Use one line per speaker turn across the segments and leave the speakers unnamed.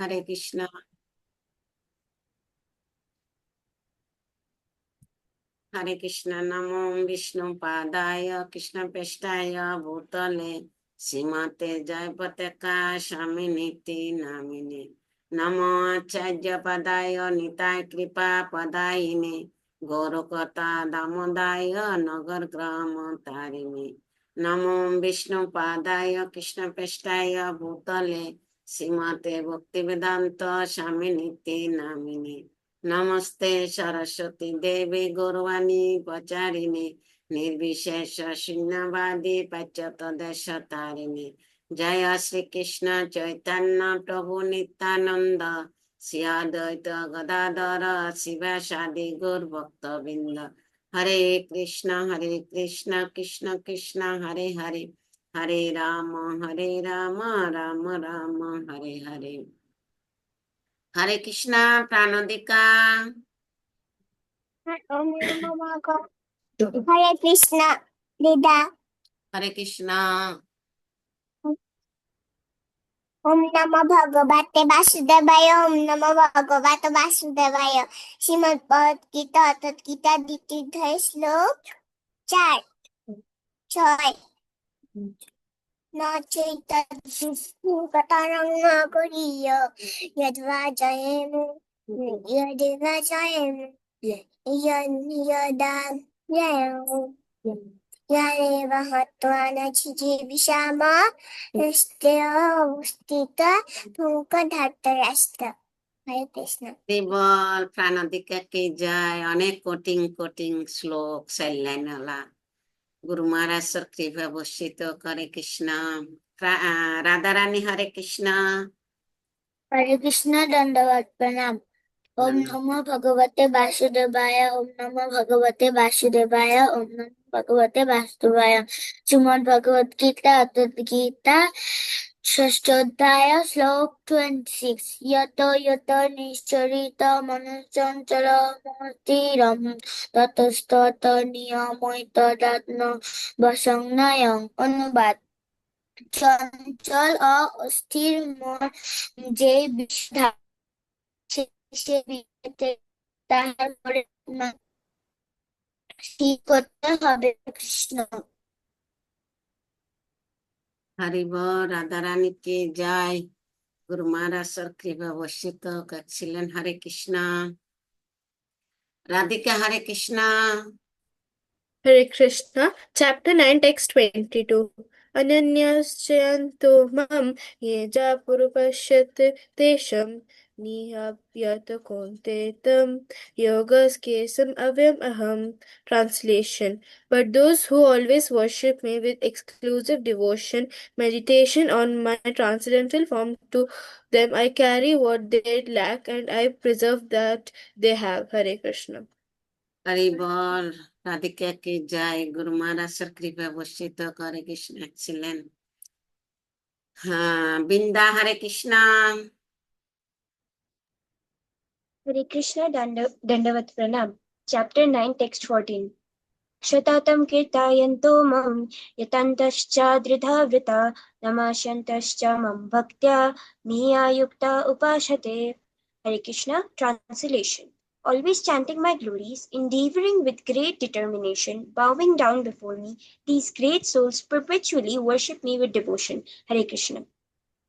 হরে কৃষ্ণ। হরে কৃষ্ণ। নমো বিষ্ণু পাদায় কৃষ্ণ পৃষ্ঠায় ভূতলে শ্রীমতে জয় পতাকা স্বামী নীতি নামিনে নমো আচার্য পদায় নিতাই কৃপা পদায়িনে গৌরকতা দামোদায় নগর গ্রাম তারিণী নমো বিষ্ণু পাদায় কৃষ্ণ পৃষ্ঠায় ভূতলে শ্রীমতে ভক্তি বেদান্ত স্বামী নীতি নামিনে নমস্তে সরস্বতী দেবী গৌরবাণী প্রচারিণী নির্বিশেষ শূন্যবাদী পাশ্চাত্য দেশ তারিণী জয় শ্রীকৃষ্ণ চৈতন্য প্রভু নিত্যানন্দ শ্রী অদ্বৈত গদাধর শিবাসাদি গৌর ভক্তবৃন্দ হরে কৃষ্ণ কৃষ্ণ কৃষ্ণ হরে হরে হরে রাম রাম রাম হরে হরে। হরে কৃষ্ণ প্রাণদিকা।
হরে কৃষ্ণ দিদা।
হরে কৃষ্ণ।
ওম নমো ভগবতে বাসুদেবায়। ওম নমো ভগবতে বাসুদেবায়। শ্রীমদ্ ভগবদ গীতা অর্থাৎ গীতা দ্বিতীয় অধ্যায় শ্লোক 4, 6 ন চৈতন্যং নাগরীয় যদ্বা জয়েম যদেবা জয়েম যদা জয়েম হত্বা নচিজীবিষামা অবস্থিত ধৃতরাষ্ট্র। হরে কৃষ্ণ।
বল প্রাণদিকা কে যায়। অনেক কোটিং কোটিং শ্লোক সাইলাইনলা গুরু মহারাজ কৃপা বর্ষিত করে কৃষ্ণ। রাধারানী হরে কৃষ্ণ।
হরে কৃষ্ণ দণ্ডবত প্রণাম। ওম নমো ভগবতে বাসুদেবায়। ওম নমো ভগবতে বাসুদেবায়। ওম নমো ভগবতে বাসুদেবায়। শ্রীমদ্ ভগবদ গীতা অর্থাৎ গীতা ষষ্ঠ অধ্যায় শ্লোক 26 যত যত নিশ্চরিত মনশ্চঞ্চল মতিরম ততস্তত নিয়মৈতদাত্ম বসংনয়ং। অনুবাদ: চঞ্চল ও অস্থির মন যে বিষয় সে বিষয়তে তাহার পরিণাম স্থির করতে হবে। কৃষ্ণ।
হরি বল রাধারানী কে যায়। গুরু মহারাজ কৃপা বর্ষিত করছিলেন। হরে কৃষ্ণ। রাধিকা হরে Krishna.
Hare Krishna, Chapter 9, Text 22. Ananyaschayanto mam yeja purupashyat tesham nihabhyat kontetam yogaskesam avyam aham. Translation: But those who always worship me with exclusive devotion, meditation on my transcendental form, to them I carry what they lack and I preserve that they have. Hare Krishna.
Hari বল রাধিকা কে যায়। গুরু মহারাজ কৃপা বর্ষিত করে কৃষ্ণ ছিলেন। হ্যাঁ, বৃন্দা হরে Krishna.
Hare Krishna Dandavat Pranam. Chapter 9, Text 14. Shatatam kirtayanto mam yatantascha dridhavrita namashantascha mam bhaktya niyayukta upashate. Hare Krishna. Translation: Always chanting my glories, endeavoring with great determination, bowing down before me, these great souls perpetually worship me with devotion. Hare Krishna.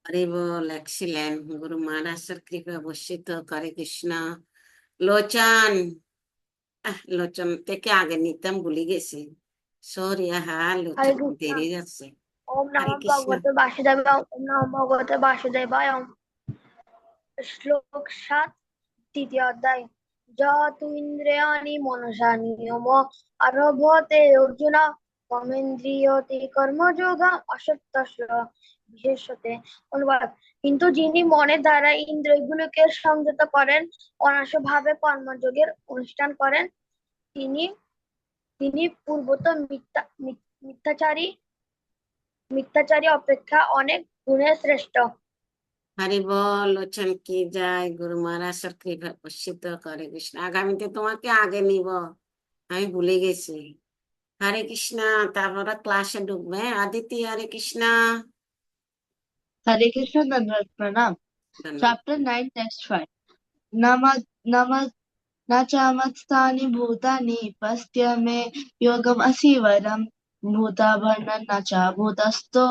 Hari ball excellent. গুরু মহারাজ কৃপা বর্ষিত করে কৃষ্ণ। লোচন লোচন থেকে আগে নিতাম ভুলে গেছি। Sorry হ্যাঁ, লোচন দেরি যাচ্ছে।
ওম
হরে
নমো
কৃষ্ণ।
ভগবতে বাসুদেবায়। ওম নমো ভগবতে বাসুদেবায়। শ্লোক 7, তৃতীয় অধ্যায়। যত ইন্দ্রিয়াণি মনসা নিয়ম আরভতে অর্জুন কর্মেন্দ্রিয়তে কর্মযোগম অসক্তস্য বিশেষতে। অনুবাদ: কিন্তু যিনি মনের দ্বারা ইন্দ্রিয়গুলোকে সংযত করেন, অনাসক্তভাবে কর্মযোগের অনুষ্ঠান করেন, তিনি পূর্বত মিথ্যাচারী অপেক্ষা অনেক গুণে শ্রেষ্ঠ।
হরি বল লোচন কি যায়। গুরু মহারাজ কৃপা বর্ষিত করে কৃষ্ণ। আগামীতে তোমাকে আগে নিব, আমি ভুলে গেছি। হরে কৃষ্ণ। তারপরে ক্লাসে ঢুকবে। আদিতি হরে কৃষ্ণ।
হরে কৃষ্ণ দণ্ডবত প্রণাম।
ধন্যবাদ।
Chapter 9, Text 5. Namad namad Nachamatstani bhutani pastya me yogam asivaram bhuta bharnan nacha bhutasto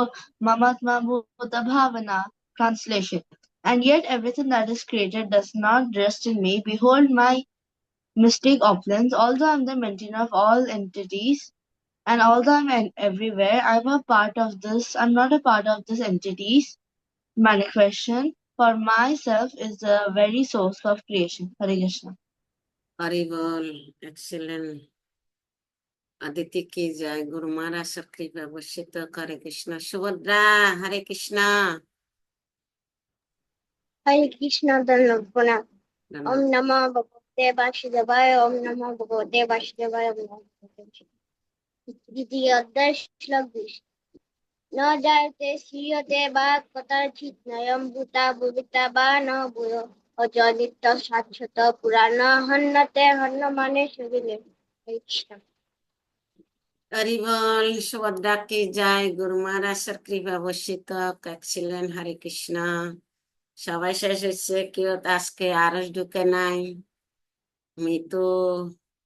mamatma bhuta bhavana. Translation. And yet everything that is created does not rest in me. Behold my mystic opulence, although I am the maintainer of all entities, and although I'm everywhere, I'm a part of this. I'm not a part of this entities. Manifestation for myself is the very source of creation. Hare Krishna.
Hari बोल, excellent. Aditi की जय, गुरु महाराज सब कृपा वर्षित करे। कृष्णा सुभद्रा, हरे कृष्णा।
हरे कृष्ण धन्यवाद प्रणाम। ओम
धन्यवाद।
नमो भगवते वासुदेवाय। ओम नमो भगवते वासुदेवाय। ओम नमो भगवते। द्वितीय अध्याय श्लोक 20। न जायते श्रीयते वा कदाचित् नयं भूता भविता वा न भूयो अजनित शाश्वत पुराण हन्नते हन्नमाने शरीरे। हरे कृष्ण।
हरि बोल, सुभद्रा की जय, गुरु महाराज सब कृपा वर्षित एक्सीलेंट। हरे कृष्णा। সবাই শেষ হচ্ছে, কেউ তো আজকে আরস ঢুকে নাই, মিতু,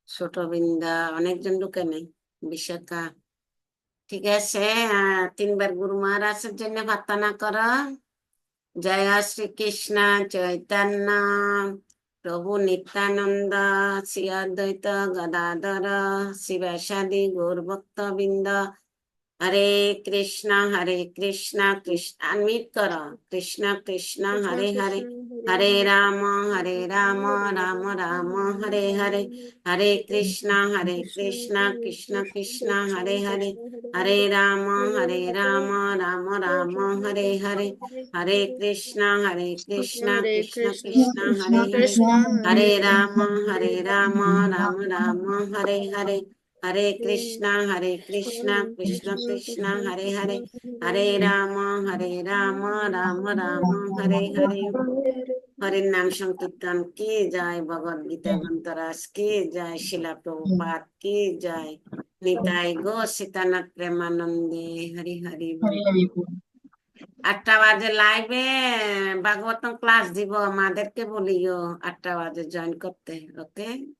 ছোট বৃন্দা, অনেকজন ঢুকে নাই, বিশাখা। ঠিক আছে, 3 বার গুরু মহারাজের জন্য প্রার্থনা করো। জয় শ্রী কৃষ্ণ চৈতন্য প্রভু নিত্যানন্দ শ্রী অদ্বৈত গদাধর শিবাসাদি গৌর ভক্ত বৃন্দ। হরে কৃষ্ণ কৃষ্ণ আনমিট করো, কৃষ্ণ কৃষ্ণ
Krishna
হরে হরে,
Krishna
হরে
Hare
Ram
Hare
Ram Ram
Hare
Ram
Rama
হরে
Hare
হরে,
Rama
হরে Krishna
Krishna
Krishna
Hare
Krishna Krishna
Krishna
হরে
Krishna
হরে,
Krishna Hare
হরে
Hare
Ram
Hare
Ram
Rama
Ram Ram
Rama
হরে
Rama
হরে,
Hare
হরে
Hare
Krishna Krishna
Hare
Krishna
Krishna
Krishna হরে
Krishna
হরে,
Krishna
হরে
Hare
রাম
Hare
রাম রাম রাম হরে হরে, হরে Krishna Krishna
Hare
Krishna
Krishna
Krishna
Krishna
হরে
Krishna
হরে,
Hare
হরে
Hare
Ram Ram Ram Ram Hare Hare. হরির নাম সংকীর্তন কি জয়, ভগবদ গীতা গ্রন্থরাজ কি জয়, শিলা প্রভুপাদ কি জয়, নিতাই গো সীতানাথ প্রেমানন্দে। হরি হরি বল। 8টা বাজে লাইভে Bhagavatam class দিব, আমাদেরকে বলিও 8টা বাজে জয়েন করতে। ওকে।